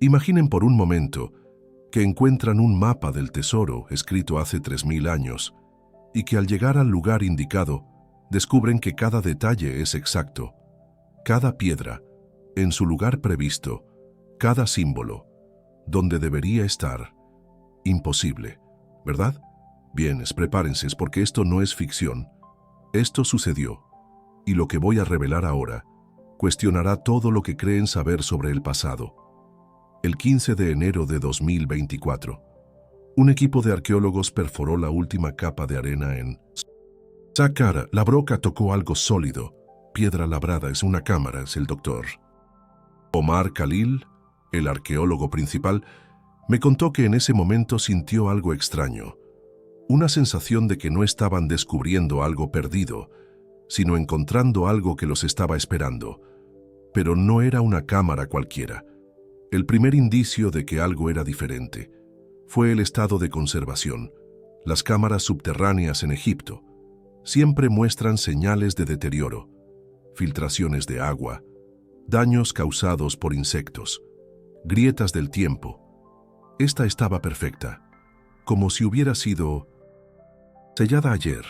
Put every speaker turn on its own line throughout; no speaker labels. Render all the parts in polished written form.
Imaginen por un momento que encuentran un mapa del tesoro escrito hace 3000 años y que al llegar al lugar indicado descubren que cada detalle es exacto, cada piedra en su lugar previsto, cada símbolo donde debería estar. Imposible, ¿verdad? Bien, prepárense porque esto no es ficción. Esto sucedió, y lo que voy a revelar ahora cuestionará todo lo que creen saber sobre el pasado. El 15 de enero de 2024, un equipo de arqueólogos perforó la última capa de arena en Saqqara. La broca tocó algo sólido, piedra labrada. Es una cámara, es el doctor Omar Khalil, el arqueólogo principal, me contó que en ese momento sintió algo extraño, una sensación de que no estaban descubriendo algo perdido, sino encontrando algo que los estaba esperando. Pero no era una cámara cualquiera. El primer indicio de que algo era diferente fue el estado de conservación. Las cámaras subterráneas en Egipto siempre muestran señales de deterioro, filtraciones de agua, daños causados por insectos, grietas del tiempo. Esta estaba perfecta, como si hubiera sido sellada ayer.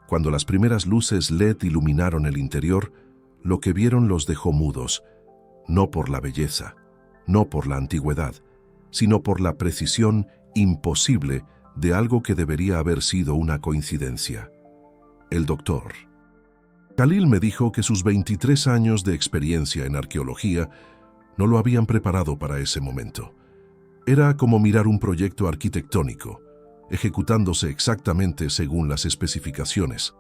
Cuando las primeras luces LED iluminaron el interior, lo que vieron los dejó mudos, no por la belleza, no por la antigüedad, sino por la precisión imposible de algo que debería haber sido una coincidencia. El doctor Khalil me dijo que sus 23 años de experiencia en arqueología no lo habían preparado para ese momento. Era como mirar un proyecto arquitectónico, ejecutándose exactamente según las especificaciones,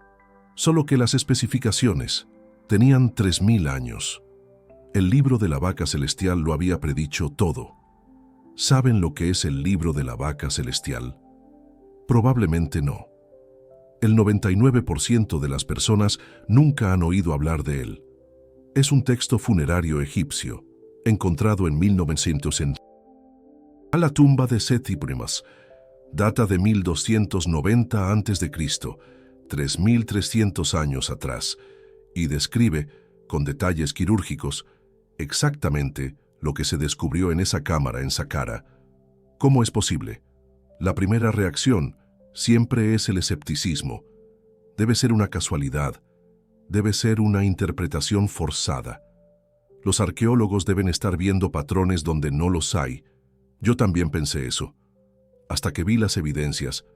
solo que las especificaciones tenían 3000 años. El libro de la vaca celestial lo había predicho todo. ¿Saben lo que es el libro de la vaca celestial? Probablemente no. El 99% de las personas nunca han oído hablar de él. Es un texto funerario egipcio, encontrado en 1900 en la tumba de Seti I. Data de 1290 a.C., 3300 años atrás, y describe, con detalles quirúrgicos, exactamente lo que se descubrió en esa cámara en Saqqara. ¿Cómo es posible? La primera reacción siempre es el escepticismo. Debe ser una casualidad, debe ser una interpretación forzada. Los arqueólogos deben estar viendo patrones donde no los hay. Yo también pensé eso, hasta que vi las evidencias.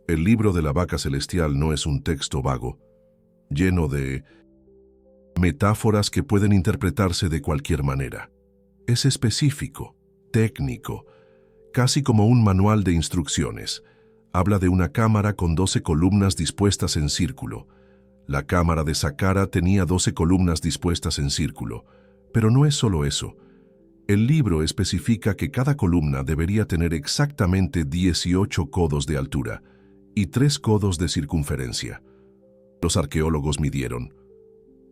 El libro de la vaca celestial no es un texto vago, lleno de metáforas que pueden interpretarse de cualquier manera. Es específico, técnico, casi como un manual de instrucciones. Habla de una cámara con 12 columnas dispuestas en círculo. La cámara de Saqqara tenía 12 columnas dispuestas en círculo, pero no es solo eso. El libro especifica que cada columna debería tener exactamente 18 codos de altura y 3 codos de circunferencia. Los arqueólogos midieron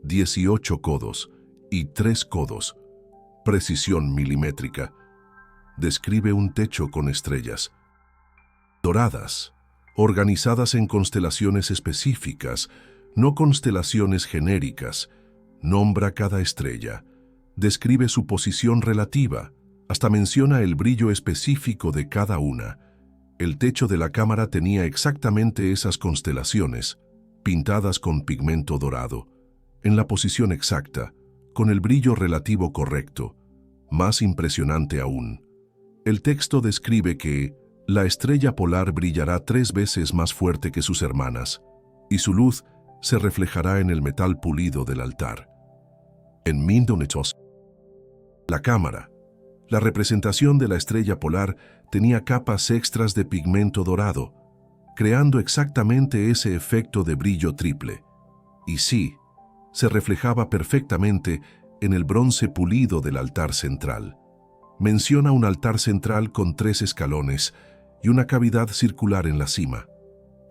18 codos y 3 codos. Precisión milimétrica. Describe un techo con estrellas doradas, organizadas en constelaciones específicas, no constelaciones genéricas. Nombra cada estrella, describe su posición relativa, hasta menciona el brillo específico de cada una. El techo de la cámara tenía exactamente esas constelaciones, pintadas con pigmento dorado, en la posición exacta, con el brillo relativo correcto. Más impresionante aún, el texto describe que la estrella polar brillará 3 veces más fuerte que sus hermanas, y su luz se reflejará en el metal pulido del altar. En Mindonetos, la cámara, la representación de la estrella polar tenía capas extras de pigmento dorado, creando exactamente ese efecto de brillo triple. Y sí, se reflejaba perfectamente en el bronce pulido del altar central. Menciona un altar central con 3 escalones y una cavidad circular en la cima.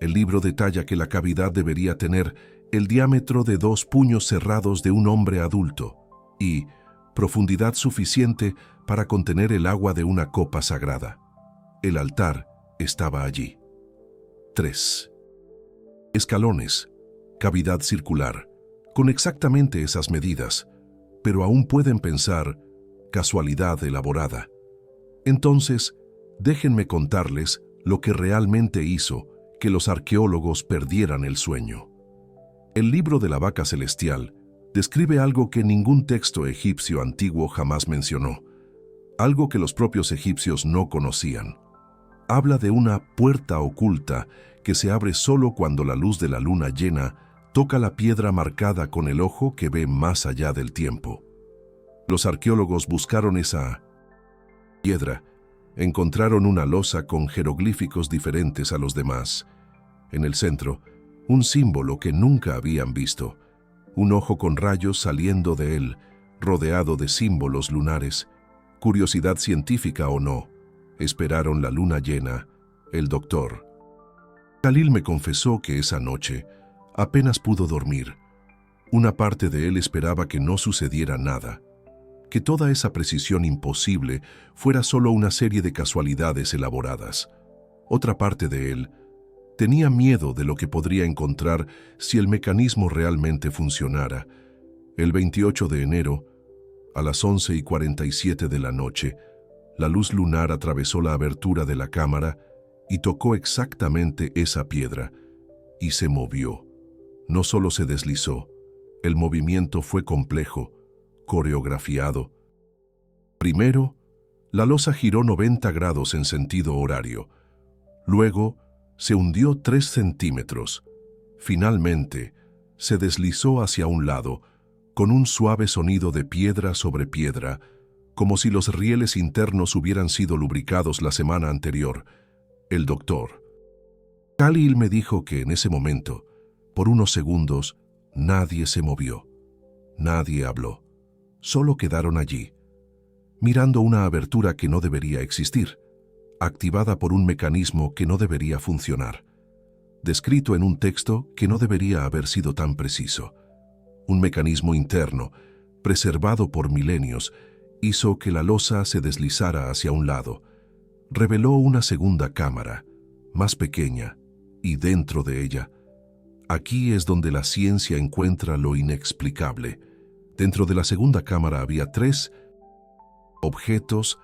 El libro detalla que la cavidad debería tener el diámetro de 2 puños cerrados de un hombre adulto y profundidad suficiente para contener el agua de una copa sagrada. El altar estaba allí. 3 escalones, cavidad circular, con exactamente esas medidas, pero aún pueden pensar casualidad elaborada. Entonces, déjenme contarles lo que realmente hizo que los arqueólogos perdieran el sueño. El libro de la vaca celestial describe algo que ningún texto egipcio antiguo jamás mencionó, algo que los propios egipcios no conocían. Habla de una puerta oculta que se abre solo cuando la luz de la luna llena toca la piedra marcada con el ojo que ve más allá del tiempo. Los arqueólogos buscaron esa piedra, encontraron una losa con jeroglíficos diferentes a los demás. En el centro, un símbolo que nunca habían visto, un ojo con rayos saliendo de él, rodeado de símbolos lunares. Curiosidad científica o no, esperaron la luna llena, el doctor. Khalil me confesó que esa noche apenas pudo dormir. Una parte de él esperaba que no sucediera nada, que toda esa precisión imposible fuera solo una serie de casualidades elaboradas. Otra parte de él tenía miedo de lo que podría encontrar si el mecanismo realmente funcionara. El 28 de enero, a las 11:47 de la noche, la luz lunar atravesó la abertura de la cámara y tocó exactamente esa piedra, y se movió. No solo se deslizó, el movimiento fue complejo, coreografiado. Primero, la losa giró 90 grados en sentido horario. Luego, se hundió 3 centímetros. Finalmente, se deslizó hacia un lado, con un suave sonido de piedra sobre piedra, como si los rieles internos hubieran sido lubricados la semana anterior. El doctor Khalil me dijo que en ese momento, por unos segundos, nadie se movió. Nadie habló. Solo quedaron allí, mirando una abertura que no debería existir, activada por un mecanismo que no debería funcionar, descrito en un texto que no debería haber sido tan preciso. Un mecanismo interno, preservado por milenios, hizo que la losa se deslizara hacia un lado. Reveló una segunda cámara, más pequeña, y dentro de ella, aquí es donde la ciencia encuentra lo inexplicable. Dentro de la segunda cámara había tres objetos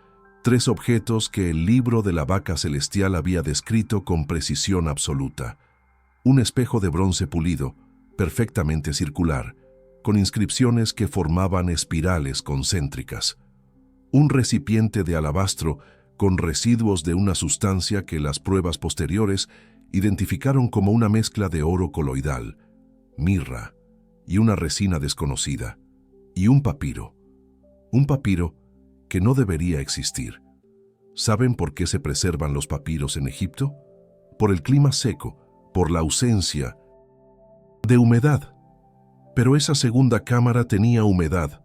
que el libro de la vaca celestial había descrito con precisión absoluta. Un espejo de bronce pulido, perfectamente circular, con inscripciones que formaban espirales concéntricas. Un recipiente de alabastro con residuos de una sustancia que las pruebas posteriores identificaron como una mezcla de oro coloidal, mirra y una resina desconocida, y un papiro que no debería existir. ¿Saben por qué se preservan los papiros en Egipto? Por el clima seco, por la ausencia de humedad. Pero esa segunda cámara tenía humedad,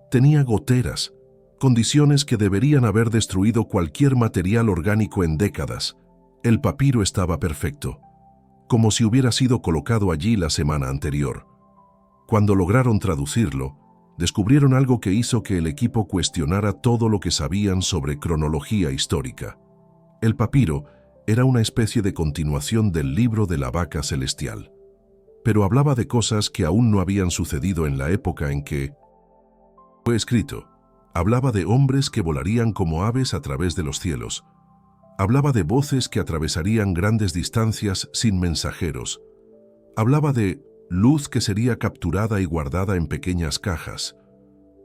tenía goteras, condiciones que deberían haber destruido cualquier material orgánico en décadas. El papiro estaba perfecto, como si hubiera sido colocado allí la semana anterior. Cuando lograron traducirlo, descubrieron algo que hizo que el equipo cuestionara todo lo que sabían sobre cronología histórica. El papiro era una especie de continuación del libro de la vaca celestial, pero hablaba de cosas que aún no habían sucedido en la época en que fue escrito. Hablaba de hombres que volarían como aves a través de los cielos. Hablaba de voces que atravesarían grandes distancias sin mensajeros. Hablaba de luz que sería capturada y guardada en pequeñas cajas,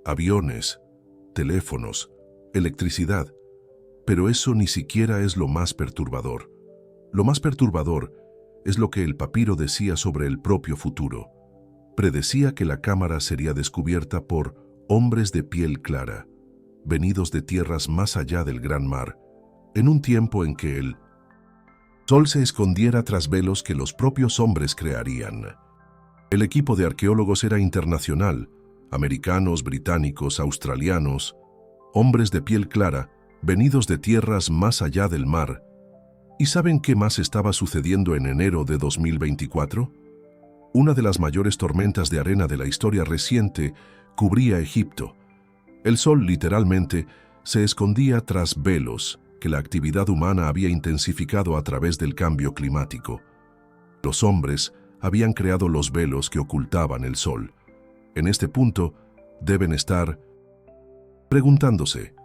aviones, teléfonos, electricidad. Pero eso ni siquiera es lo más perturbador. Lo más perturbador es lo que el papiro decía sobre el propio futuro. Predecía que la cámara sería descubierta por hombres de piel clara, venidos de tierras más allá del gran mar, en un tiempo en que el sol se escondiera tras velos que los propios hombres crearían. El equipo de arqueólogos era internacional, americanos, británicos, australianos, hombres de piel clara, venidos de tierras más allá del mar. ¿Y saben qué más estaba sucediendo en enero de 2024? Una de las mayores tormentas de arena de la historia reciente cubría Egipto. El sol, literalmente, se escondía tras velos que la actividad humana había intensificado a través del cambio climático. Los hombres habían creado los velos que ocultaban el sol. En este punto, deben estar preguntándose,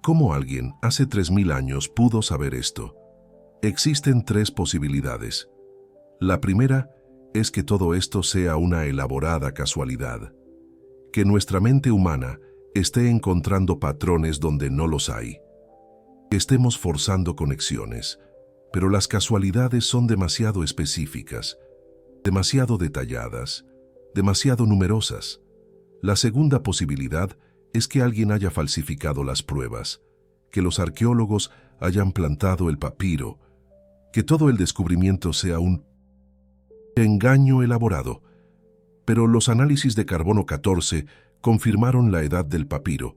¿Cómo alguien hace 3000 años pudo saber esto? Existen 3 posibilidades. La primera es que todo esto sea una elaborada casualidad, que nuestra mente humana esté encontrando patrones donde no los hay, que estemos forzando conexiones, pero las casualidades son demasiado específicas, demasiado detalladas, demasiado numerosas. La segunda posibilidad es que alguien haya falsificado las pruebas, que los arqueólogos hayan plantado el papiro, que todo el descubrimiento sea un engaño elaborado. Pero los análisis de carbono 14 confirmaron la edad del papiro,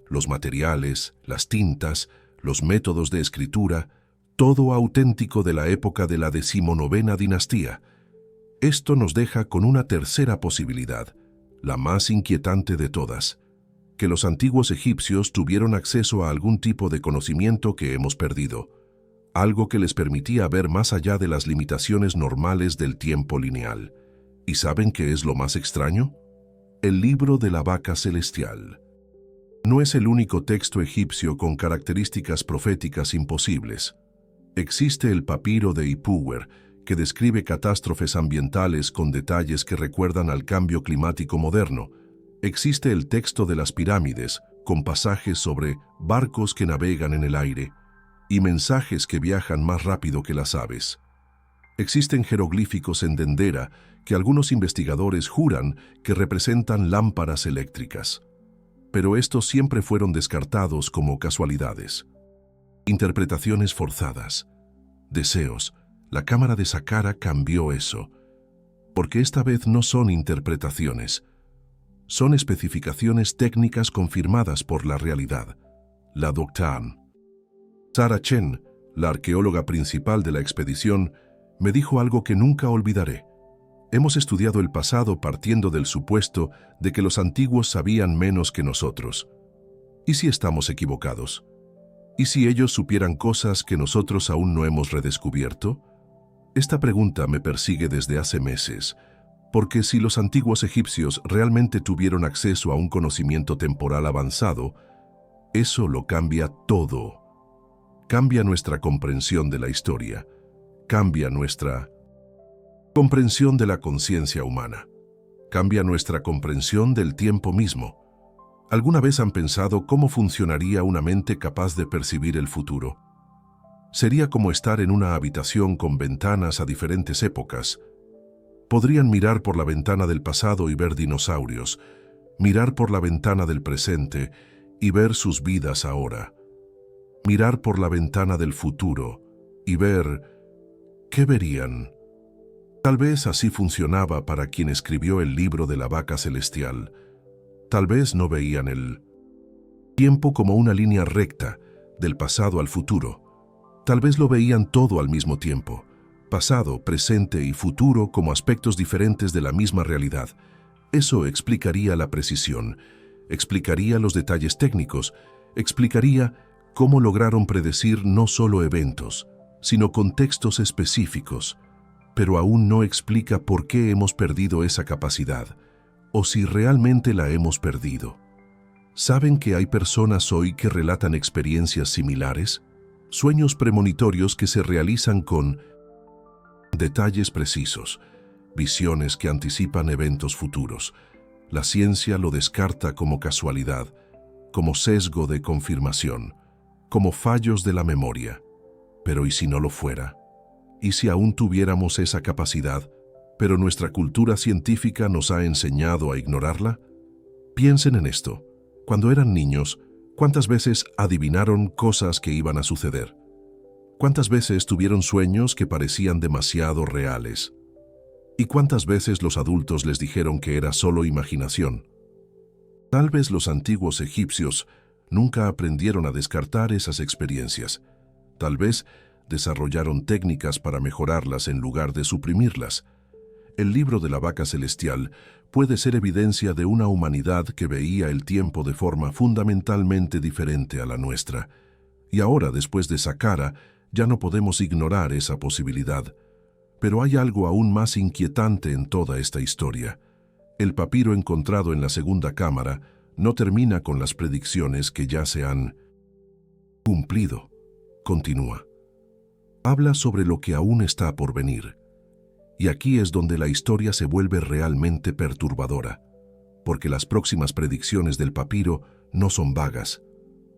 los materiales, las tintas, los métodos de escritura, todo auténtico de la época de la 19ª dinastía. Esto nos deja con una tercera posibilidad, la más inquietante de todas, que los antiguos egipcios tuvieron acceso a algún tipo de conocimiento que hemos perdido, algo que les permitía ver más allá de las limitaciones normales del tiempo lineal. ¿Y saben qué es lo más extraño? El libro de la vaca celestial. No es el único texto egipcio con características proféticas imposibles. Existe el papiro de Ipuwer, que describe catástrofes ambientales con detalles que recuerdan al cambio climático moderno. Existe el texto de las pirámides, con pasajes sobre barcos que navegan en el aire y mensajes que viajan más rápido que las aves. Existen jeroglíficos en Dendera que algunos investigadores juran que representan lámparas eléctricas, pero estos siempre fueron descartados como casualidades. Interpretaciones forzadas, deseos. La cámara de Saqqara cambió eso, porque esta vez no son interpretaciones, son especificaciones técnicas confirmadas por la realidad. La Dr. Sarah Chen, la arqueóloga principal de la expedición, me dijo algo que nunca olvidaré. Hemos estudiado el pasado partiendo del supuesto de que los antiguos sabían menos que nosotros. ¿Y si estamos equivocados? ¿Y si ellos supieran cosas que nosotros aún no hemos redescubierto? Esta pregunta me persigue desde hace meses, porque si los antiguos egipcios realmente tuvieron acceso a un conocimiento temporal avanzado, eso lo cambia todo. Cambia nuestra comprensión de la historia, cambia nuestra comprensión de la conciencia humana, cambia nuestra comprensión del tiempo mismo. ¿Alguna vez han pensado cómo funcionaría una mente capaz de percibir el futuro? Sería como estar en una habitación con ventanas a diferentes épocas. Podrían mirar por la ventana del pasado y ver dinosaurios, mirar por la ventana del presente y ver sus vidas ahora, mirar por la ventana del futuro y ver... ¿qué verían? Tal vez así funcionaba para quien escribió el libro de la vaca celestial. Tal vez no veían el tiempo como una línea recta, del pasado al futuro. Tal vez lo veían todo al mismo tiempo, pasado, presente y futuro como aspectos diferentes de la misma realidad. Eso explicaría la precisión, explicaría los detalles técnicos, explicaría cómo lograron predecir no solo eventos, sino contextos específicos, pero aún no explica por qué hemos perdido esa capacidad, o si realmente la hemos perdido. ¿Saben que hay personas hoy que relatan experiencias similares? Sueños premonitorios que se realizan con detalles precisos, visiones que anticipan eventos futuros. La ciencia lo descarta como casualidad, como sesgo de confirmación, como fallos de la memoria. Pero ¿y si no lo fuera? ¿Y si aún tuviéramos esa capacidad, pero nuestra cultura científica nos ha enseñado a ignorarla? Piensen en esto. Cuando eran niños, ¿cuántas veces adivinaron cosas que iban a suceder? ¿Cuántas veces tuvieron sueños que parecían demasiado reales? ¿Y cuántas veces los adultos les dijeron que era solo imaginación? Tal vez los antiguos egipcios nunca aprendieron a descartar esas experiencias. Tal vez desarrollaron técnicas para mejorarlas en lugar de suprimirlas. El libro de la vaca celestial puede ser evidencia de una humanidad que veía el tiempo de forma fundamentalmente diferente a la nuestra. Y ahora, después de Saqqara, ya no podemos ignorar esa posibilidad. Pero hay algo aún más inquietante en toda esta historia. El papiro encontrado en la segunda cámara no termina con las predicciones que ya se han Cumplido. Continúa. Habla sobre lo que aún está por venir. Y aquí es donde la historia se vuelve realmente perturbadora, porque las próximas predicciones del papiro no son vagas,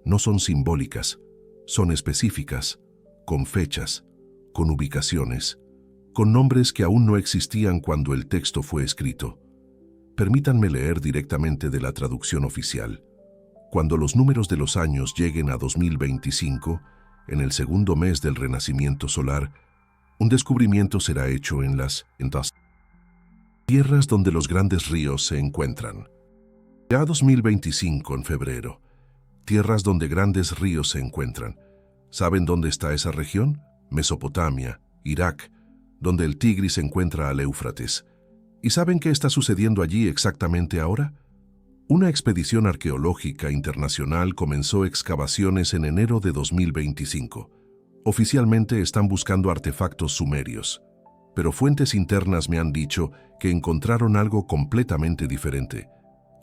no son simbólicas, son específicas, con fechas, con ubicaciones, con nombres que aún no existían cuando el texto fue escrito. Permítanme leer directamente de la traducción oficial. Cuando los números de los años lleguen a 2025, en el segundo mes del renacimiento solar, un descubrimiento será hecho en las tierras donde los grandes ríos se encuentran. Ya 2025 en febrero, tierras donde grandes ríos se encuentran. ¿Saben dónde está esa región? Mesopotamia, Irak, donde el Tigris se encuentra al Éufrates. ¿Y saben qué está sucediendo allí exactamente ahora? Una expedición arqueológica internacional comenzó excavaciones en enero de 2025. Oficialmente están buscando artefactos sumerios, pero fuentes internas me han dicho que encontraron algo completamente diferente,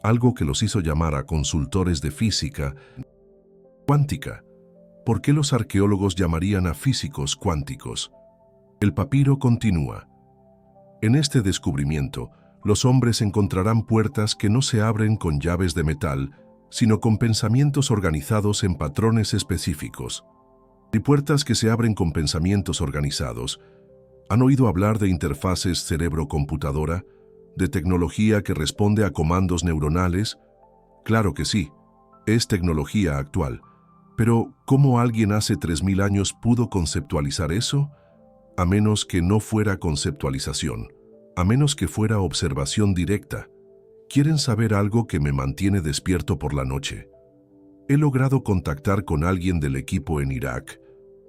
algo que los hizo llamar a consultores de física cuántica. ¿Por qué los arqueólogos llamarían a físicos cuánticos? El papiro continúa. En este descubrimiento, los hombres encontrarán puertas que no se abren con llaves de metal, sino con pensamientos organizados en patrones específicos. Y puertas que se abren con pensamientos organizados. ¿Han oído hablar de interfaces cerebro-computadora? ¿De tecnología que responde a comandos neuronales? Claro que sí, es tecnología actual. Pero, ¿cómo alguien hace 3000 años pudo conceptualizar eso? A menos que no fuera conceptualización, a menos que fuera observación directa. ¿Quieren saber algo que me mantiene despierto por la noche? He logrado contactar con alguien del equipo en Irak.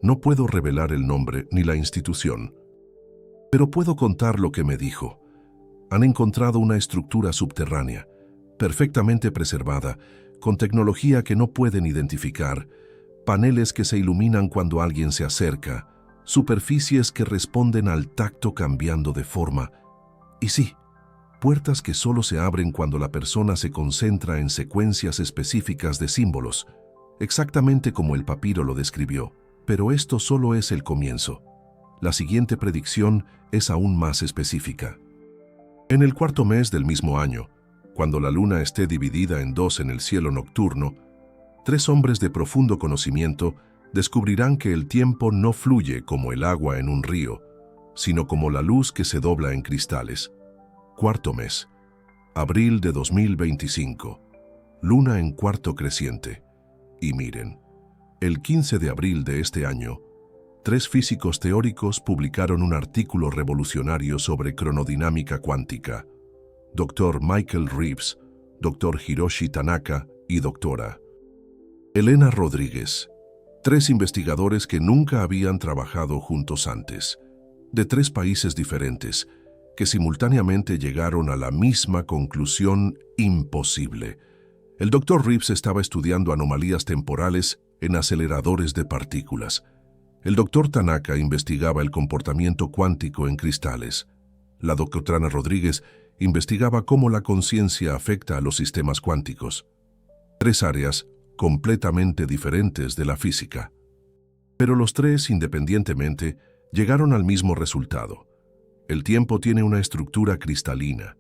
No puedo revelar el nombre ni la institución, pero puedo contar lo que me dijo. Han encontrado una estructura subterránea, perfectamente preservada, con tecnología que no pueden identificar, paneles que se iluminan cuando alguien se acerca, superficies que responden al tacto cambiando de forma. Y sí, puertas que solo se abren cuando la persona se concentra en secuencias específicas de símbolos, exactamente como el papiro lo describió. Pero esto solo es el comienzo. La siguiente predicción es aún más específica. En el cuarto mes del mismo año, cuando la luna esté dividida en dos en el cielo nocturno, 3 hombres de profundo conocimiento descubrirán que el tiempo no fluye como el agua en un río, sino como la luz que se dobla en cristales. Cuarto mes, abril de 2025, luna en cuarto creciente. Y miren, el 15 de abril de este año, 3 físicos teóricos publicaron un artículo revolucionario sobre cronodinámica cuántica. Dr. Michael Reeves, Dr. Hiroshi Tanaka y Dra. Elena Rodríguez. 3 investigadores que nunca habían trabajado juntos antes, de 3 países diferentes, que simultáneamente llegaron a la misma conclusión imposible. El Dr. Reeves estaba estudiando anomalías temporales en aceleradores de partículas. El Dr. Tanaka investigaba el comportamiento cuántico en cristales. La Dra. Rodríguez investigaba cómo la conciencia afecta a los sistemas cuánticos. 3 áreas completamente diferentes de la física. Pero los 3, independientemente, llegaron al mismo resultado. El tiempo tiene una estructura cristalina.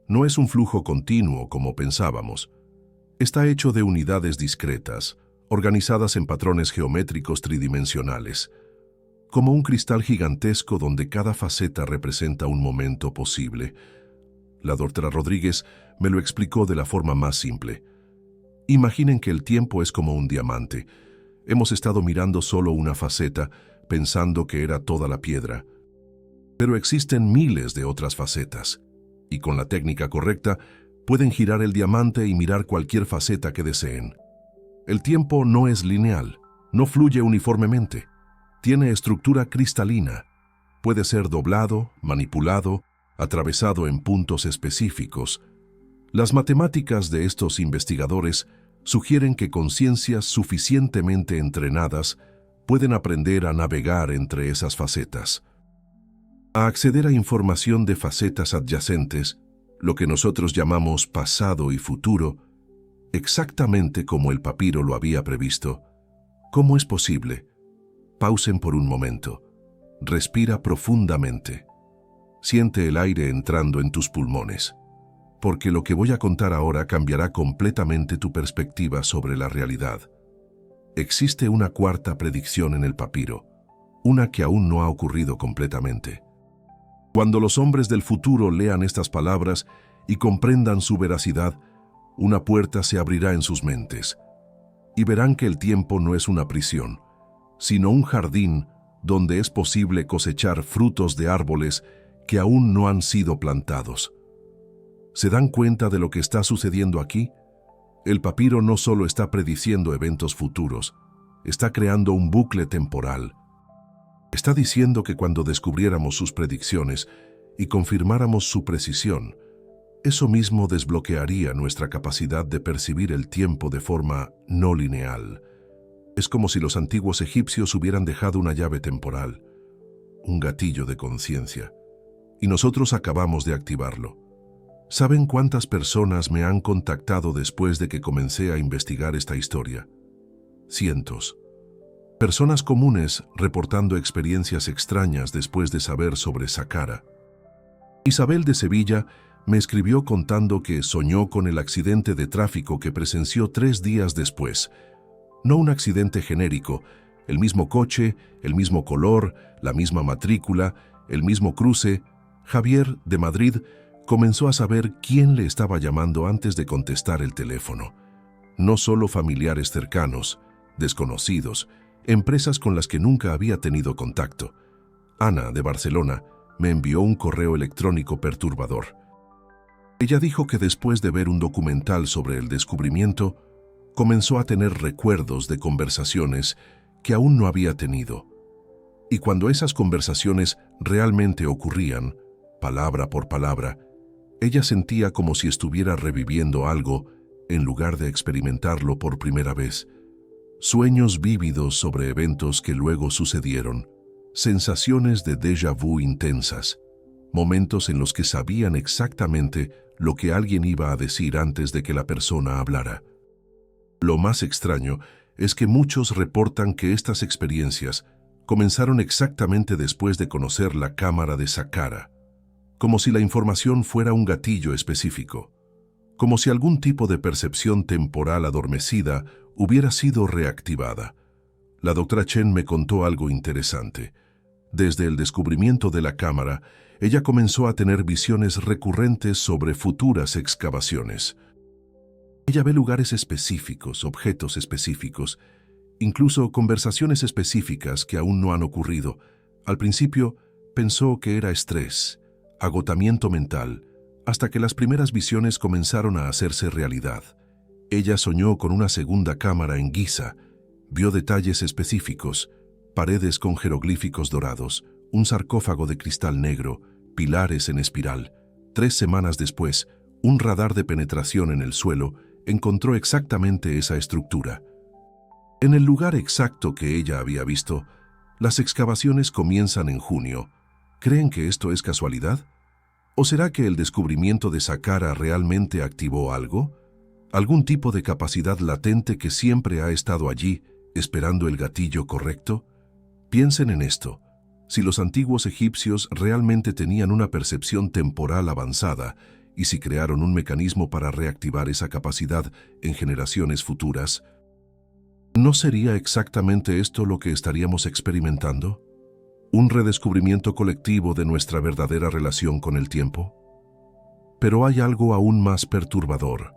No es un flujo continuo como pensábamos. Está hecho de unidades discretas, organizadas en patrones geométricos tridimensionales, como un cristal gigantesco donde cada faceta representa un momento posible. La Dra. Rodríguez me lo explicó de la forma más simple. Imaginen que el tiempo es como un diamante. Hemos estado mirando solo una faceta, pensando que era toda la piedra. Pero existen miles de otras facetas, y con la técnica correcta, pueden girar el diamante y mirar cualquier faceta que deseen. El tiempo no es lineal, no fluye uniformemente. Tiene estructura cristalina. Puede ser doblado, manipulado, atravesado en puntos específicos. Las matemáticas de estos investigadores sugieren que conciencias suficientemente entrenadas pueden aprender a navegar entre esas facetas, a acceder a información de facetas adyacentes, lo que nosotros llamamos pasado y futuro, exactamente como el papiro lo había previsto. ¿Cómo es posible? Pausen por un momento. Respira profundamente. Siente el aire entrando en tus pulmones, porque lo que voy a contar ahora cambiará completamente tu perspectiva sobre la realidad. Existe una cuarta predicción en el papiro, una que aún no ha ocurrido completamente. Cuando los hombres del futuro lean estas palabras y comprendan su veracidad, una puerta se abrirá en sus mentes, y verán que el tiempo no es una prisión, sino un jardín donde es posible cosechar frutos de árboles que aún no han sido plantados. ¿Se dan cuenta de lo que está sucediendo aquí? El papiro no solo está prediciendo eventos futuros, está creando un bucle temporal. Está diciendo que cuando descubriéramos sus predicciones y confirmáramos su precisión, eso mismo desbloquearía nuestra capacidad de percibir el tiempo de forma no lineal. Es como si los antiguos egipcios hubieran dejado una llave temporal, un gatillo de conciencia, y nosotros acabamos de activarlo. ¿Saben cuántas personas me han contactado después de que comencé a investigar esta historia? Cientos. Personas comunes reportando experiencias extrañas después de saber sobre Saqqara. Isabel de Sevilla me escribió contando que soñó con el accidente de tráfico que presenció 3 días después. No un accidente genérico, el mismo coche, el mismo color, la misma matrícula, el mismo cruce. Javier, de Madrid, comenzó a saber quién le estaba llamando antes de contestar el teléfono. No solo familiares cercanos, desconocidos, empresas con las que nunca había tenido contacto. Ana, de Barcelona, me envió un correo electrónico perturbador. Ella dijo que después de ver un documental sobre el descubrimiento, comenzó a tener recuerdos de conversaciones que aún no había tenido. Y cuando esas conversaciones realmente ocurrían, palabra por palabra, ella sentía como si estuviera reviviendo algo en lugar de experimentarlo por primera vez. Sueños vívidos sobre eventos que luego sucedieron, sensaciones de déjà vu intensas, momentos en los que sabían exactamente lo que alguien iba a decir antes de que la persona hablara. Lo más extraño es que muchos reportan que estas experiencias comenzaron exactamente después de conocer la cámara de Saqqara, como si la información fuera un gatillo específico, como si algún tipo de percepción temporal adormecida hubiera sido reactivada. La doctora Chen me contó algo interesante. Desde el descubrimiento de la cámara, ella comenzó a tener visiones recurrentes sobre futuras excavaciones. Ella ve lugares específicos, objetos específicos, incluso conversaciones específicas que aún no han ocurrido. Al principio pensó que era estrés, agotamiento mental, hasta que las primeras visiones comenzaron a hacerse realidad. Ella soñó con una segunda cámara en Giza, vio detalles específicos, paredes con jeroglíficos dorados, un sarcófago de cristal negro, pilares en espiral. 3 semanas después, un radar de penetración en el suelo encontró exactamente esa estructura. En el lugar exacto que ella había visto, las excavaciones comienzan en junio. ¿Creen que esto es casualidad? ¿O será que el descubrimiento de Saqqara realmente activó algo? ¿Algún tipo de capacidad latente que siempre ha estado allí, esperando el gatillo correcto? Piensen en esto. Si los antiguos egipcios realmente tenían una percepción temporal avanzada y si crearon un mecanismo para reactivar esa capacidad en generaciones futuras, ¿no sería exactamente esto lo que estaríamos experimentando? ¿Un redescubrimiento colectivo de nuestra verdadera relación con el tiempo? Pero hay algo aún más perturbador,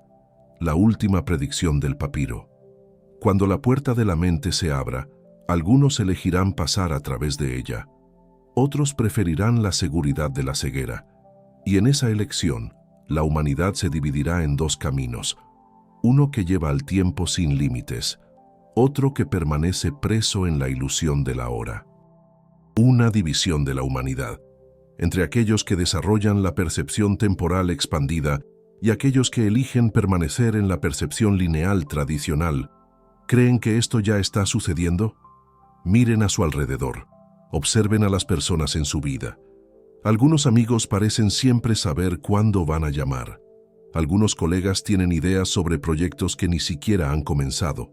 la última predicción del papiro. Cuando la puerta de la mente se abra, algunos elegirán pasar a través de ella. Otros preferirán la seguridad de la ceguera. Y en esa elección, la humanidad se dividirá en 2 caminos. Uno que lleva al tiempo sin límites, otro que permanece preso en la ilusión de la hora. Una división de la humanidad, entre aquellos que desarrollan la percepción temporal expandida y aquellos que eligen permanecer en la percepción lineal tradicional. ¿Creen que esto ya está sucediendo? Miren a su alrededor. Observen a las personas en su vida. Algunos amigos parecen siempre saber cuándo van a llamar. Algunos colegas tienen ideas sobre proyectos que ni siquiera han comenzado.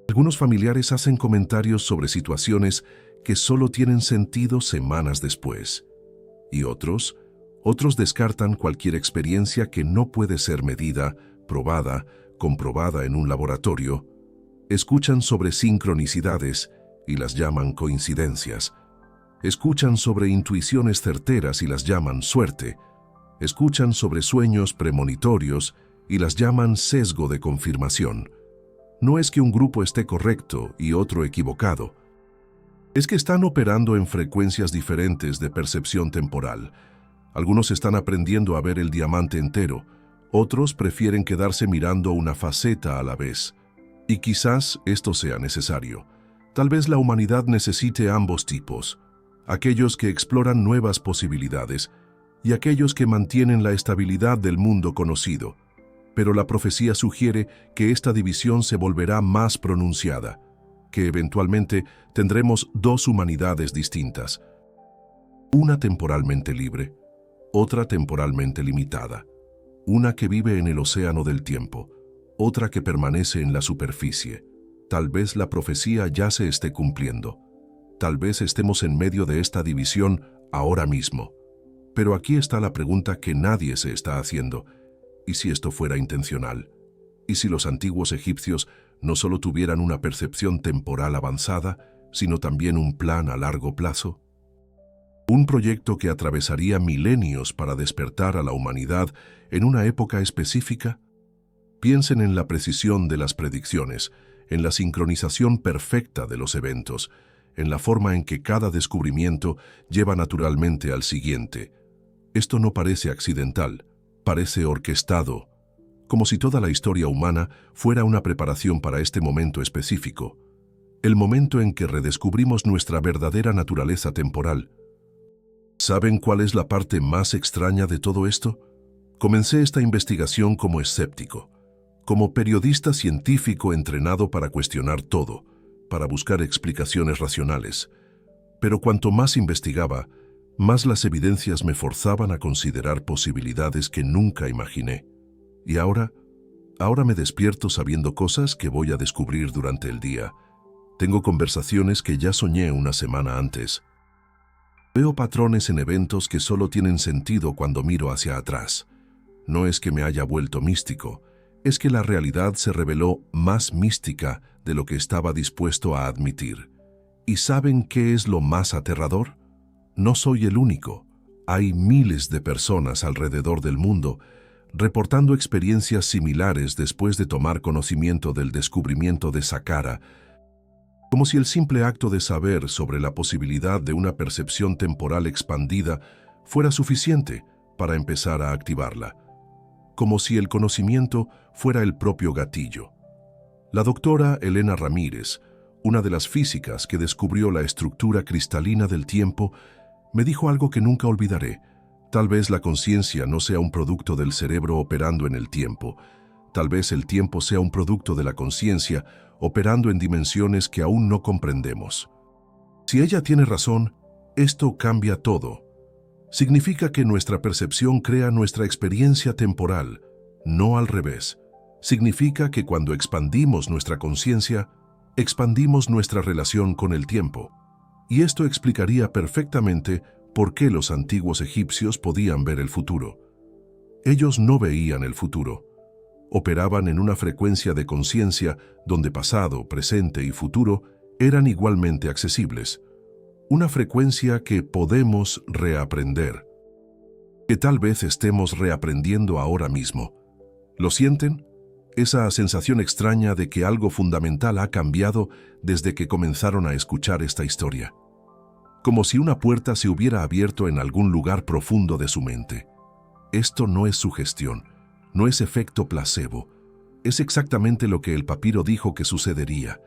Algunos familiares hacen comentarios sobre situaciones que solo tienen sentido semanas después. Y otros descartan cualquier experiencia que no puede ser medida, probada, comprobada en un laboratorio. Escuchan sobre sincronicidades y las llaman coincidencias. Escuchan sobre intuiciones certeras y las llaman suerte. Escuchan sobre sueños premonitorios y las llaman sesgo de confirmación. No es que un grupo esté correcto y otro equivocado. Es que están operando en frecuencias diferentes de percepción temporal. Algunos están aprendiendo a ver el diamante entero, otros prefieren quedarse mirando una faceta a la vez. Y quizás esto sea necesario. Tal vez la humanidad necesite ambos tipos, aquellos que exploran nuevas posibilidades y aquellos que mantienen la estabilidad del mundo conocido. Pero la profecía sugiere que esta división se volverá más pronunciada, que eventualmente tendremos dos humanidades distintas, una temporalmente libre, otra temporalmente limitada, una que vive en el océano del tiempo, otra que permanece en la superficie. Tal vez la profecía ya se esté cumpliendo. Tal vez estemos en medio de esta división ahora mismo. Pero aquí está la pregunta que nadie se está haciendo. ¿Y si esto fuera intencional? ¿Y si los antiguos egipcios no solo tuvieran una percepción temporal avanzada, sino también un plan a largo plazo? Un proyecto que atravesaría milenios para despertar a la humanidad en una época específica. Piensen en la precisión de las predicciones, en la sincronización perfecta de los eventos, en la forma en que cada descubrimiento lleva naturalmente al siguiente. Esto no parece accidental, parece orquestado, como si toda la historia humana fuera una preparación para este momento específico, el momento en que redescubrimos nuestra verdadera naturaleza temporal. ¿Saben cuál es la parte más extraña de todo esto? Comencé esta investigación como escéptico, como periodista científico entrenado para cuestionar todo, para buscar explicaciones racionales. Pero cuanto más investigaba, más las evidencias me forzaban a considerar posibilidades que nunca imaginé. Y ahora me despierto sabiendo cosas que voy a descubrir durante el día. Tengo conversaciones que ya soñé una semana antes. Veo patrones en eventos que solo tienen sentido cuando miro hacia atrás. No es que me haya vuelto místico, es que la realidad se reveló más mística de lo que estaba dispuesto a admitir. ¿Y saben qué es lo más aterrador? No soy el único. Hay miles de personas alrededor del mundo reportando experiencias similares después de tomar conocimiento del descubrimiento de Saqqara, como si el simple acto de saber sobre la posibilidad de una percepción temporal expandida fuera suficiente para empezar a activarla, como si el conocimiento fuera el propio gatillo. La doctora Elena Ramírez, una de las físicas que descubrió la estructura cristalina del tiempo, me dijo algo que nunca olvidaré. Tal vez la conciencia no sea un producto del cerebro operando en el tiempo. Tal vez el tiempo sea un producto de la conciencia operando en dimensiones que aún no comprendemos. Si ella tiene razón, esto cambia todo. Significa que nuestra percepción crea nuestra experiencia temporal, no al revés. Significa que cuando expandimos nuestra conciencia, expandimos nuestra relación con el tiempo. Y esto explicaría perfectamente por qué los antiguos egipcios podían ver el futuro. Ellos no veían el futuro. Operaban en una frecuencia de conciencia donde pasado, presente y futuro eran igualmente accesibles. Una frecuencia que podemos reaprender, que tal vez estemos reaprendiendo ahora mismo. ¿Lo sienten? Esa sensación extraña de que algo fundamental ha cambiado desde que comenzaron a escuchar esta historia. Como si una puerta se hubiera abierto en algún lugar profundo de su mente. Esto no es sugestión, no es efecto placebo. Es exactamente lo que el papiro dijo que sucedería.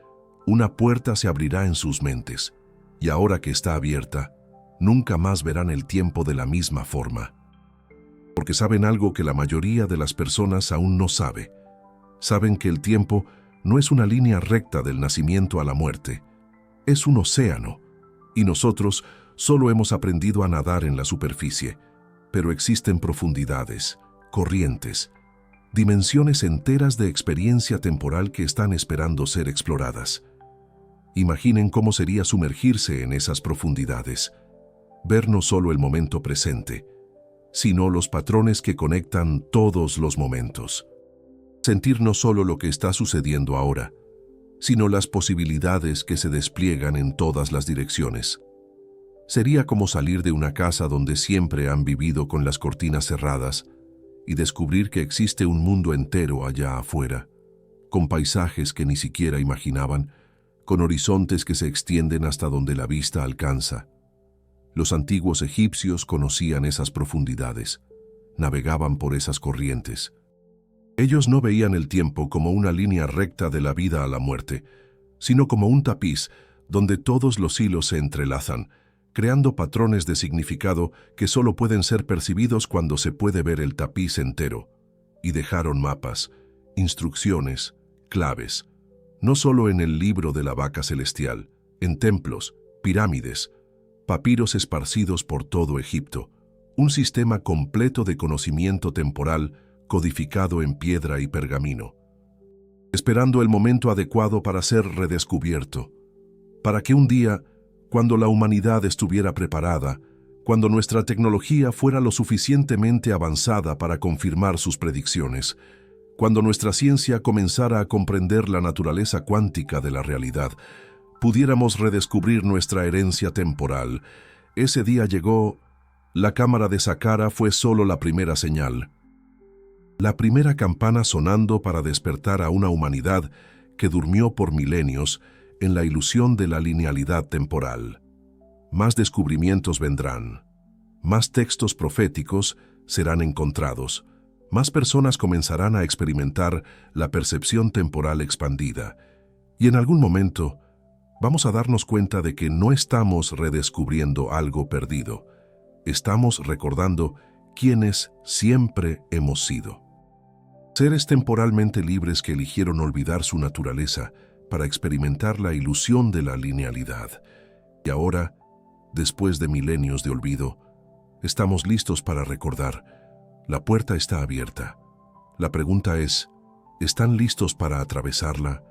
Una puerta se abrirá en sus mentes. Y ahora que está abierta, nunca más verán el tiempo de la misma forma. Porque saben algo que la mayoría de las personas aún no sabe. Saben que el tiempo no es una línea recta del nacimiento a la muerte. Es un océano. Y nosotros solo hemos aprendido a nadar en la superficie. Pero existen profundidades, corrientes. dimensiones enteras de experiencia temporal que están esperando ser exploradas. Imaginen cómo sería sumergirse en esas profundidades, ver no solo el momento presente, sino los patrones que conectan todos los momentos. Sentir no solo lo que está sucediendo ahora, sino las posibilidades que se despliegan en todas las direcciones. Sería como salir de una casa donde siempre han vivido con las cortinas cerradas y descubrir que existe un mundo entero allá afuera, con paisajes que ni siquiera imaginaban, con horizontes que se extienden hasta donde la vista alcanza. Los antiguos egipcios conocían esas profundidades, navegaban por esas corrientes. Ellos no veían el tiempo como una línea recta de la vida a la muerte, sino como un tapiz donde todos los hilos se entrelazan, creando patrones de significado que solo pueden ser percibidos cuando se puede ver el tapiz entero. Y dejaron mapas, instrucciones, claves, no solo en el libro de la vaca celestial, en templos, pirámides, papiros esparcidos por todo Egipto, un sistema completo de conocimiento temporal codificado en piedra y pergamino, esperando el momento adecuado para ser redescubierto, para que un día, cuando la humanidad estuviera preparada, cuando nuestra tecnología fuera lo suficientemente avanzada para confirmar sus predicciones, cuando nuestra ciencia comenzara a comprender la naturaleza cuántica de la realidad, pudiéramos redescubrir nuestra herencia temporal. Ese día llegó. La cámara de Saqqara fue solo la primera señal. La primera campana sonando para despertar a una humanidad que durmió por milenios en la ilusión de la linealidad temporal. Más descubrimientos vendrán, más textos proféticos serán encontrados, más personas comenzarán a experimentar la percepción temporal expandida, y en algún momento vamos a darnos cuenta de que no estamos redescubriendo algo perdido, estamos recordando quiénes siempre hemos sido. Seres temporalmente libres que eligieron olvidar su naturaleza para experimentar la ilusión de la linealidad. Y ahora, después de milenios de olvido, estamos listos para recordar. La puerta está abierta. La pregunta es, ¿están listos para atravesarla?